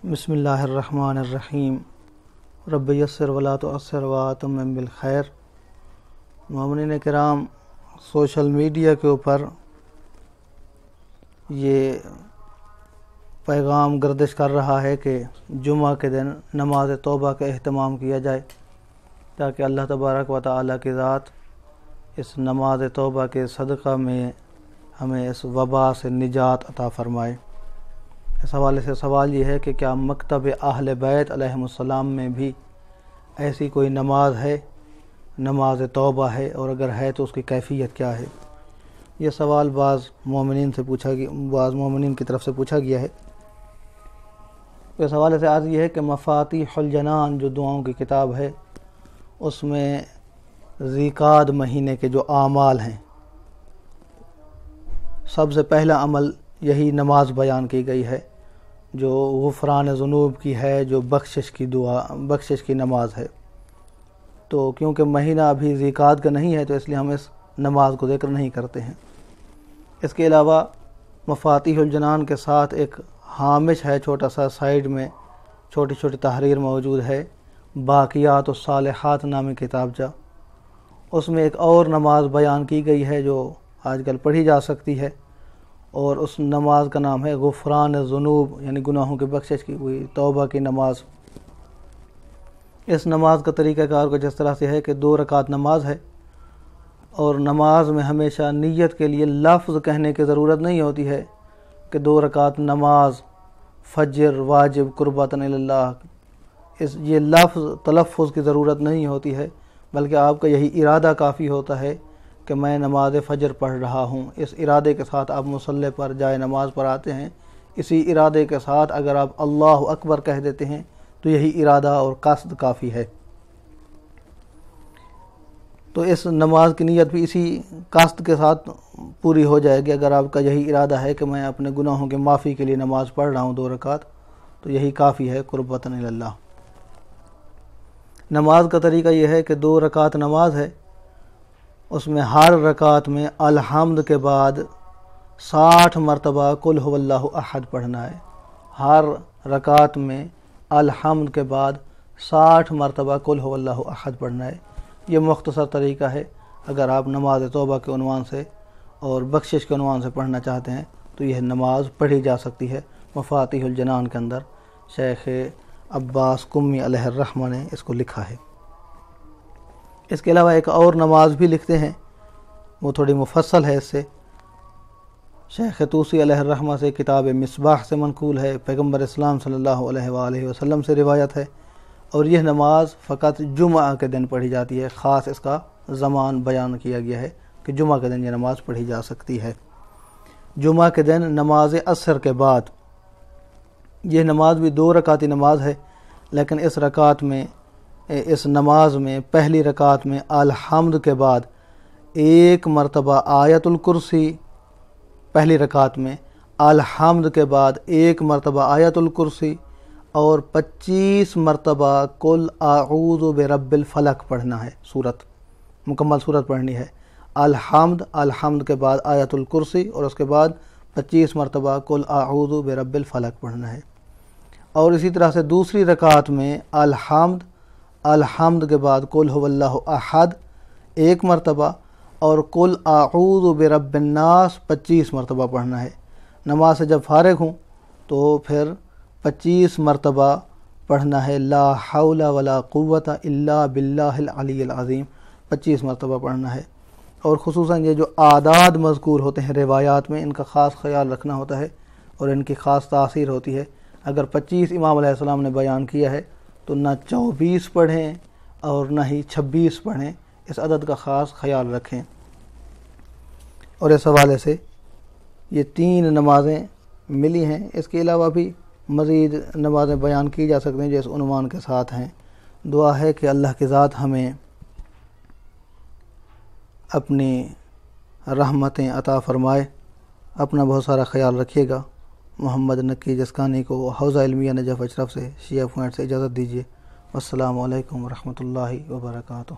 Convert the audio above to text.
بسم اللہ الرحمن الرحیم رب یسر ولا تعسر واتمم بالخیر۔ مومنین کرام، سوشل میڈیا کے اوپر یہ پیغام گردش کر رہا ہے کہ جمعہ کے دن نماز توبہ کا اہتمام کیا جائے تاکہ اللہ تبارک و تعالیٰ کی ذات اس نماز توبہ کے صدقہ میں ہمیں اس وبا سے نجات عطا فرمائے۔ اس حوالے سے سوال یہ ہے کہ کیا مکتب اہل بیت علیہم السلام میں بھی ایسی کوئی نماز ہے، نماز توبہ ہے، اور اگر ہے تو اس کی کیفیت کیا ہے؟ یہ سوال بعض مومنین کی طرف سے پوچھا گیا ہے۔ اس حوالے سے عرض یہ ہے کہ مفاتیح الجنان جو دعاؤں کی کتاب ہے، اس میں ذیقعد مہینے کے جو اعمال ہیں، سب سے پہلا عمل یہی نماز بیان کی گئی ہے جو غفران ذنوب کی ہے، جو بخشش کی نماز ہے۔ تو کیونکہ مہینہ ابھی ذیقعد کا نہیں ہے تو اس لیے ہم اس نماز کو ذکر نہیں کرتے ہیں۔ اس کے علاوہ مفاتیح الجنان کے ساتھ ایک ہامش ہے، چھوٹا سا سائیڈ میں چھوٹی چھوٹی تحریر موجود ہے، باقیات الصالحات نامی کتابچہ۔ اس میں ایک اور نماز بیان کی گئی ہے جو آج کل پڑھی جا سکتی ہے، اور اس نماز کا نام ہے غفران ذنوب، یعنی گناہوں کی بخشش کی ہوئی توبہ کی نماز۔ اس نماز کا طریقہ کار کچھ اس طرح سے ہے کہ 2 رکعت نماز ہے، اور نماز میں ہمیشہ نیت کے لیے لفظ کہنے کی ضرورت نہیں ہوتی ہے کہ 2 رکعت نماز فجر واجب قربتاً اللہ، یہ لفظ تلفظ کی ضرورت نہیں ہوتی ہے، بلکہ آپ کا یہی ارادہ کافی ہوتا ہے کہ میں نماز فجر پڑھ رہا ہوں۔ اس ارادے کے ساتھ آپ مصلی پر جائے نماز پر آتے ہیں، اسی ارادے کے ساتھ اگر آپ اللہ اکبر کہہ دیتے ہیں تو یہی ارادہ اور قصد کافی ہے۔ تو اس نماز کی نیت بھی اسی قصد کے ساتھ پوری ہو جائے گی۔ اگر آپ کا یہی ارادہ ہے کہ میں اپنے گناہوں کی معافی کے لیے نماز پڑھ رہا ہوں 2 رکعت، تو یہی کافی ہے قربتاً اللہ۔ نماز کا طریقہ یہ ہے کہ 2 رکعت نماز ہے، اس میں ہر رکعت میں الحمد کے بعد 60 مرتبہ قل هو اللہ احد پڑھنا ہے۔ ہر رکعت میں الحمد کے بعد 60 مرتبہ قل هو اللہ احد پڑھنا ہے۔ یہ مختصر طریقہ ہے۔ اگر آپ نماز توبہ کے عنوان سے اور بخشش کے عنوان سے پڑھنا چاہتے ہیں تو یہ نماز پڑھی جا سکتی ہے۔ مفاتیح الجنان کے اندر شیخ عباس قمی علیہ الرحمہ نے اس کو لکھا ہے۔ اس کے علاوہ ایک اور نماز بھی لکھتے ہیں، وہ تھوڑی مفصل ہے۔ اس سے شیخ طوسی علیہ الرحمہ سے کتاب مصباح سے منقول ہے، پیغمبر اسلام صلی اللہ علیہ وآلہ وسلم سے روایت ہے، اور یہ نماز فقط جمعہ کے دن پڑھی جاتی ہے۔ خاص اس کا زمان بیان کیا گیا ہے کہ جمعہ کے دن یہ نماز پڑھی جا سکتی ہے۔ جمعہ کے دن نماز عصر کے بعد یہ نماز بھی 2 رکعتی نماز ہے، لیکن اس نماز میں پہلی رکعت میں الحمد کے بعد 1 مرتبہ آیت الکرسی، پہلی رکعت میں الحمد کے بعد 1 مرتبہ آیت الکرسی اور 25 مرتبہ قل اعوذ برب الفلق پڑھنا ہے۔ مکمل سورت پڑھنی ہے۔ الحمد کے بعد آیت الکرسی اور اس کے بعد 25 مرتبہ قل اعوذ برب الفلق پڑھنا ہے۔ اور اسی طرح سے دوسری رکعت میں الحمد کے بعد قل هو اللہ احد 1 مرتبہ اور قل اعوذ برب الناس 25 مرتبہ پڑھنا ہے۔ نماز سے جب فارغ ہوں تو پھر 25 مرتبہ پڑھنا ہے لا حول ولا قوت الا باللہ العلی العظیم، 25 مرتبہ پڑھنا ہے۔ اور خصوصاً یہ جو اعداد مذکور ہوتے ہیں روایات میں، ان کا خاص خیال رکھنا ہوتا ہے اور ان کی خاص تاثیر ہوتی ہے۔ اگر 25 امام علیہ السلام نے بیان کیا ہے تو نہ 24 پڑھیں اور نہ ہی 26 پڑھیں، اس عدد کا خاص خیال رکھیں۔ اور اس حوالے سے یہ 3 نمازیں ملی ہیں۔ اس کے علاوہ بھی مزید نمازیں بیان کی جا سکتی ہیں جو اس عنوان کے ساتھ ہیں۔ دعا ہے کہ اللہ کی ذات ہمیں اپنی رحمتیں عطا فرمائے۔ اپنا بہت سارا خیال رکھیے گا۔ محمد نقی جسکانی کو حوزہ علمیہ نجف اشرف سے شیعہ پوائنٹ سے اجازت دیجیے۔ والسلام علیکم ورحمۃ اللہ وبرکاتہ۔